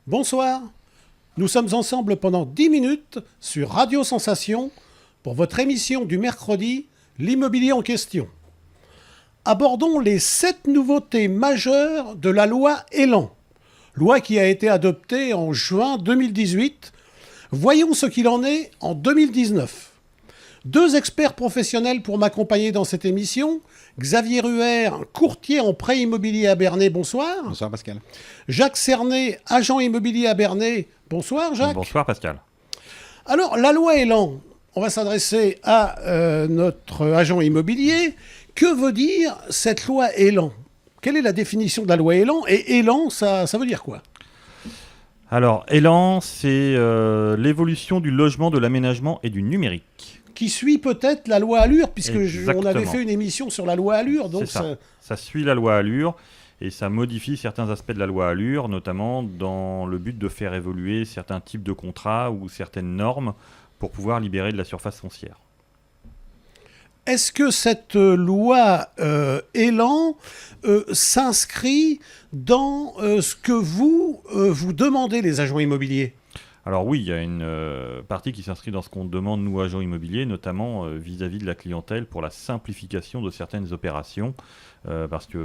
Bonsoir, nous sommes ensemble pendant 10 minutes sur Radio Sensation pour votre émission du mercredi, l'immobilier en question. Abordons les 7 nouveautés majeures de la loi Elan, loi qui a été adoptée en juin 2018. Voyons ce qu'il en est en 2019. 2 experts professionnels pour m'accompagner dans cette émission. Xavier Ruher, courtier en prêt immobilier à Bernay, bonsoir. Bonsoir Pascal. Jacques Cernet, agent immobilier à Bernay, bonsoir Jacques. Bonsoir Pascal. Alors, la loi Elan, on va s'adresser à notre agent immobilier. Que veut dire cette loi Elan ? Quelle est la définition de la loi Elan ? Et Elan, ça veut dire quoi ? Alors, Elan, c'est l'évolution du logement, de l'aménagement et du numérique. Qui suit peut-être la loi Allure, puisque on avait Exactement. fait une émission sur la loi Allure. Donc C'est ça. Ça suit la loi Allure et ça modifie certains aspects de la loi Allure, notamment dans le but de faire évoluer certains types de contrats ou certaines normes pour pouvoir libérer de la surface foncière. Est-ce que cette loi Elan s'inscrit dans ce que vous demandez, les agents immobiliers ? Alors oui, il y a une partie qui s'inscrit dans ce qu'on demande, nous, agents immobiliers, notamment vis-à-vis de la clientèle pour la simplification de certaines opérations, parce qu'il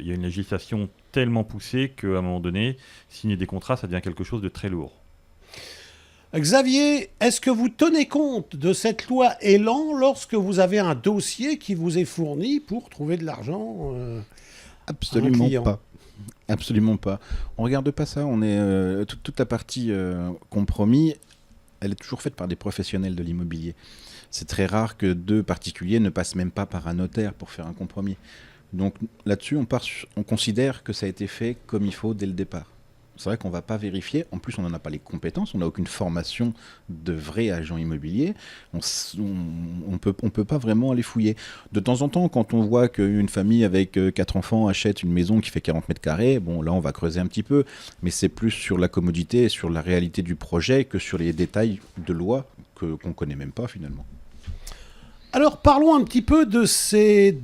y a une législation tellement poussée qu'à un moment donné, signer des contrats, ça devient quelque chose de très lourd. Xavier, est-ce que vous tenez compte de cette loi Elan lorsque vous avez un dossier qui vous est fourni pour trouver de l'argent Absolument pas. Absolument pas. On regarde pas ça. On est toute la partie compromis, elle est toujours faite par des professionnels de l'immobilier. C'est très rare que 2 particuliers ne passent même pas par un notaire pour faire un compromis. Donc là-dessus, on considère que ça a été fait comme il faut dès le départ. C'est vrai qu'on ne va pas vérifier. En plus, on n'en a pas les compétences. On n'a aucune formation de vrai agent immobilier. On peut pas vraiment aller fouiller. De temps en temps, quand on voit qu'une famille avec 4 enfants achète une maison qui fait 40 mètres carrés, bon, là, on va creuser un petit peu. Mais c'est plus sur la commodité et sur la réalité du projet que sur les détails de loi qu'on ne connaît même pas, finalement. Alors, parlons un petit peu de ces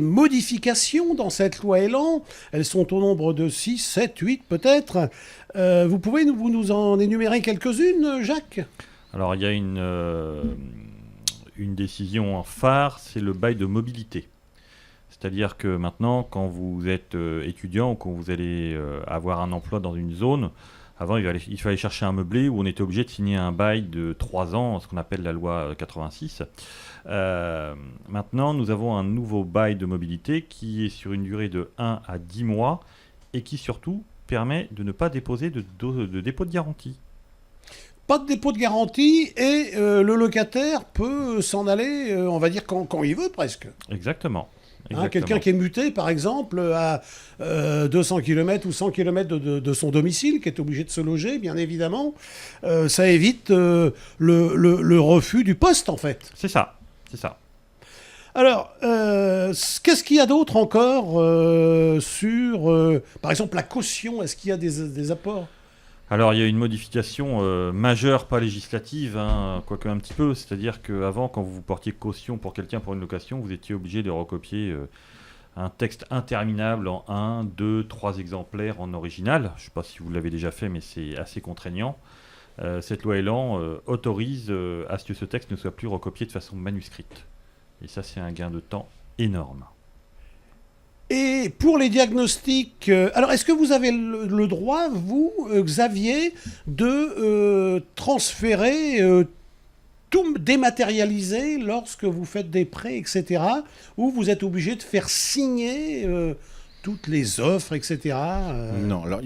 modifications dans cette loi Elan. Elles sont au nombre de 6, 7, 8 peut-être. Vous pouvez nous en énumérer quelques-unes, Jacques ? Alors il y a une décision en phare, c'est le bail de mobilité. C'est-à-dire que maintenant, quand vous êtes étudiant ou quand vous allez avoir un emploi dans une zone, avant il fallait chercher un meublé où on était obligé de signer un bail de 3 ans, ce qu'on appelle la loi 86. Maintenant, nous avons un nouveau bail de mobilité qui est sur une durée de 1 à 10 mois et qui surtout permet de ne pas déposer de dépôt de garantie. Pas de dépôt de garantie et le locataire peut s'en aller, on va dire, quand il veut presque. Exactement. Quelqu'un qui est muté, par exemple, à 200 km ou 100 km de son domicile, qui est obligé de se loger, bien évidemment, ça évite le refus du poste, en fait. C'est ça. Alors, qu'est-ce qu'il y a d'autre encore sur, par exemple, la caution ? Est-ce qu'il y a des apports ? Alors, il y a une modification majeure, pas législative, quoique un petit peu. C'est-à-dire qu'avant, quand vous portiez caution pour quelqu'un pour une location, vous étiez obligé de recopier un texte interminable en 1, 2, 3 exemplaires en original. Je ne sais pas si vous l'avez déjà fait, mais c'est assez contraignant. Cette loi Elan autorise à ce que ce texte ne soit plus recopié de façon manuscrite. Et ça, c'est un gain de temps énorme. Et pour les diagnostics, alors est-ce que vous avez le droit, vous, Xavier, de transférer tout dématérialiser lorsque vous faites des prêts, etc., ou vous êtes obligé de faire signer toutes les offres, etc. Non, alors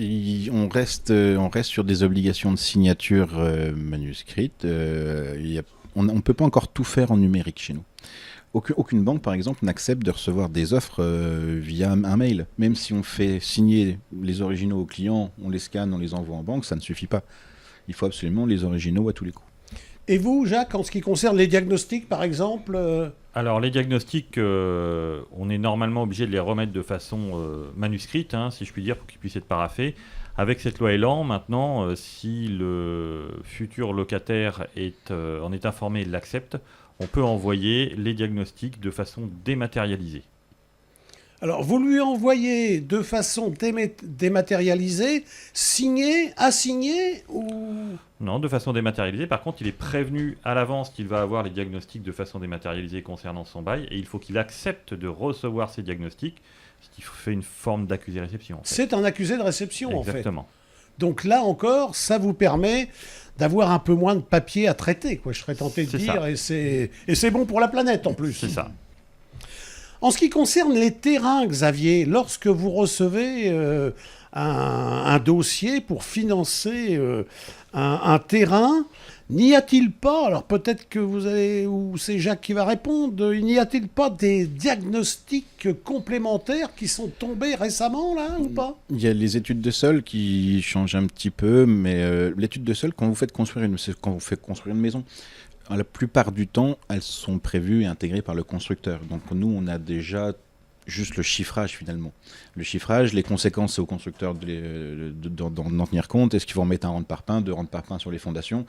on reste sur des obligations de signature manuscrites. On ne peut pas encore tout faire en numérique chez nous. Aucune banque, par exemple, n'accepte de recevoir des offres via un mail. Même si on fait signer les originaux aux clients, on les scanne, on les envoie en banque, ça ne suffit pas. Il faut absolument les originaux à tous les coups. Et vous, Jacques, en ce qui concerne les diagnostics, par exemple Alors, les diagnostics, on est normalement obligé de les remettre de façon manuscrite, si je puis dire, pour qu'ils puissent être paraphés. Avec cette loi Elan, maintenant, si le futur locataire en est informé et l'accepte, on peut envoyer les diagnostics de façon dématérialisée. Alors, vous lui envoyez de façon dématérialisée, signé, assigné ou... Non, de façon dématérialisée. Par contre, il est prévenu à l'avance qu'il va avoir les diagnostics de façon dématérialisée concernant son bail et il faut qu'il accepte de recevoir ces diagnostics, ce qui fait une forme d'accusé-réception. En fait. C'est un accusé de réception, Exactement. en fait. Donc là encore, ça vous permet d'avoir un peu moins de papier à traiter, quoi. Je serais tenté de dire, et c'est bon pour la planète en plus. C'est ça. En ce qui concerne les terrains, Xavier, lorsque vous recevez un dossier pour financer un terrain, n'y a-t-il pas, alors peut-être que vous allez, ou c'est Jacques qui va répondre, n'y a-t-il pas des diagnostics complémentaires qui sont tombés récemment, là, ou pas? Il y a les études de sol qui changent un petit peu, mais l'étude de sol, quand vous faites construire une maison, la plupart du temps, elles sont prévues et intégrées par le constructeur. Donc nous, on a déjà juste le chiffrage finalement. Le chiffrage, les conséquences, c'est au constructeur d'en tenir compte. Est-ce qu'ils vont en mettre un rente par pain, 2 rentes par pain sur les fondations?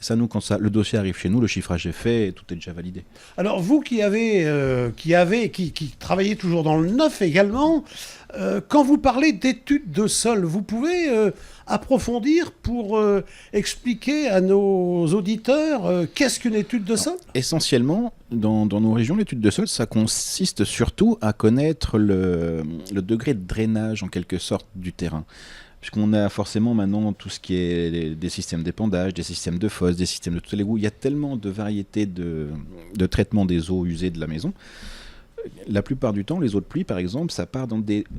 Ça, nous, quand le dossier arrive chez nous, le chiffrage est fait et tout est déjà validé. Alors vous qui travaillez toujours dans le neuf également, quand vous parlez d'études de sol, vous pouvez approfondir pour expliquer à nos auditeurs qu'est-ce qu'une étude de sol? Essentiellement, dans nos régions, l'étude de sol, ça consiste surtout à connaître le degré de drainage, en quelque sorte, du terrain. Puisqu'on a forcément maintenant tout ce qui est des systèmes d'épandage, des systèmes de fosses, des systèmes de tous les goûts. Il y a tellement de variétés de traitement des eaux usées de la maison. La plupart du temps, les eaux de pluie, par exemple, ça part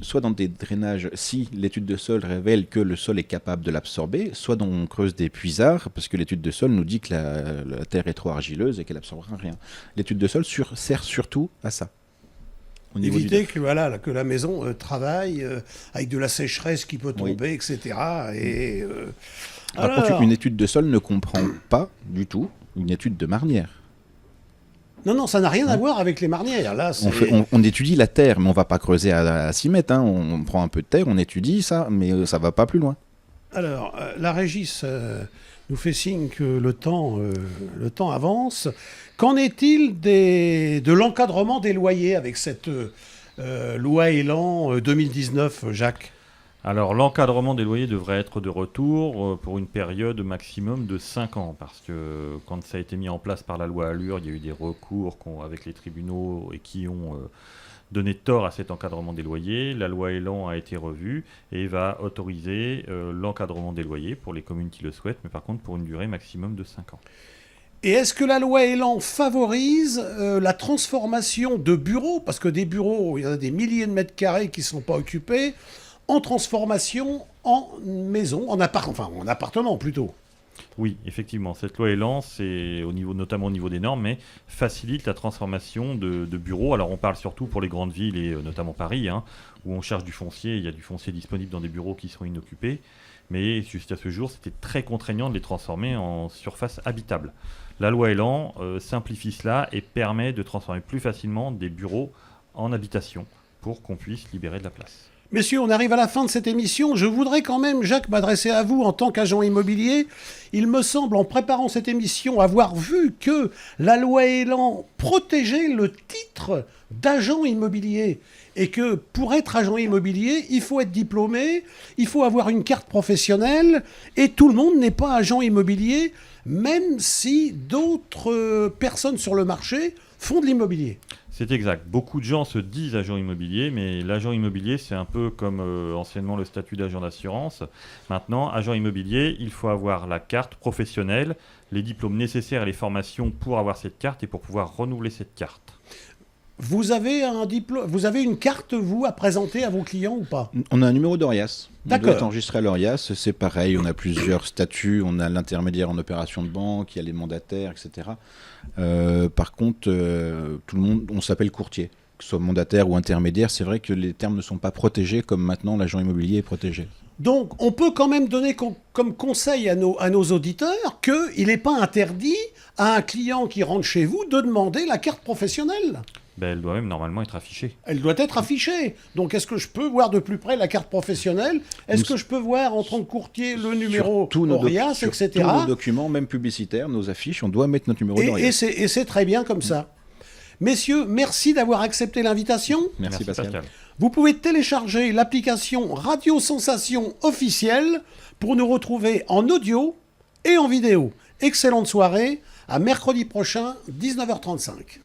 soit dans des drainages, si l'étude de sol révèle que le sol est capable de l'absorber, soit on creuse des puisards, parce que l'étude de sol nous dit que la terre est trop argileuse et qu'elle n'absorbera rien. L'étude de sol sert surtout à ça. Éviter que la maison travaille avec de la sécheresse qui peut tomber, etc. Et, Par contre, une étude de sol ne comprend pas du tout une étude de marnière. Non, ça n'a rien à voir avec les marnières. Là, on étudie la terre, mais on ne va pas creuser à 6 mètres. Hein. On prend un peu de terre, on étudie ça, mais ça ne va pas plus loin. Alors, la Régis nous fait signe que le temps avance. Qu'en est-il de l'encadrement des loyers avec cette loi Elan 2019, Jacques? Alors, l'encadrement des loyers devrait être de retour pour une période maximum de 5 ans, parce que quand ça a été mis en place par la loi Allure, il y a eu des recours avec les tribunaux et qui ont donné tort à cet encadrement des loyers. La loi Elan a été revue et va autoriser l'encadrement des loyers pour les communes qui le souhaitent, mais par contre pour une durée maximum de 5 ans. Et est-ce que la loi Elan favorise la transformation de bureaux, parce que des bureaux, il y en a des milliers de mètres carrés qui ne sont pas occupés, en transformation en maison, en appartement plutôt? Oui, effectivement, cette loi Elan, c'est notamment au niveau des normes, mais facilite la transformation de bureaux. Alors on parle surtout pour les grandes villes et notamment Paris, où on cherche du foncier, il y a du foncier disponible dans des bureaux qui seront inoccupés, mais jusqu'à ce jour, c'était très contraignant de les transformer en surface habitable. La loi Elan simplifie cela et permet de transformer plus facilement des bureaux en habitation pour qu'on puisse libérer de la place. Messieurs, on arrive à la fin de cette émission. Je voudrais quand même, Jacques, m'adresser à vous en tant qu'agent immobilier. Il me semble, en préparant cette émission, avoir vu que la loi Elan protégeait le titre d'agent immobilier. Et que pour être agent immobilier, il faut être diplômé, il faut avoir une carte professionnelle, et tout le monde n'est pas agent immobilier, même si d'autres personnes sur le marché font de l'immobilier. C'est exact. Beaucoup de gens se disent agents immobiliers, mais l'agent immobilier, c'est un peu comme anciennement le statut d'agent d'assurance. Maintenant, agent immobilier, il faut avoir la carte professionnelle, les diplômes nécessaires et les formations pour avoir cette carte et pour pouvoir renouveler cette carte. Vous avez un diplôme, vous avez une carte, vous, à présenter à vos clients ou pas? On a un numéro d'ORIAS. D'accord. On doit être enregistré à l'ORIAS. C'est pareil, on a plusieurs statuts. On a l'intermédiaire en opération de banque, il y a les mandataires, etc. Par contre, tout le monde, on s'appelle courtier. Que ce soit mandataire ou intermédiaire, c'est vrai que les termes ne sont pas protégés comme maintenant l'agent immobilier est protégé. Donc, on peut quand même donner comme conseil à nos auditeurs qu'il n'est pas interdit à un client qui rentre chez vous de demander la carte professionnelle. Elle doit même normalement être affichée. Elle doit être affichée. Donc, est-ce que je peux voir de plus près la carte professionnelle? Est-ce que je peux voir, en tant que courtier, le numéro ORIAS, etc. Tous nos documents, même publicitaires, nos affiches, on doit mettre notre numéro d'ORIAS. Et c'est très bien comme ça. Messieurs, merci d'avoir accepté l'invitation. Merci Pascal. Vous pouvez télécharger l'application Radio Sensation officielle pour nous retrouver en audio et en vidéo. Excellente soirée, à mercredi prochain, 19h35.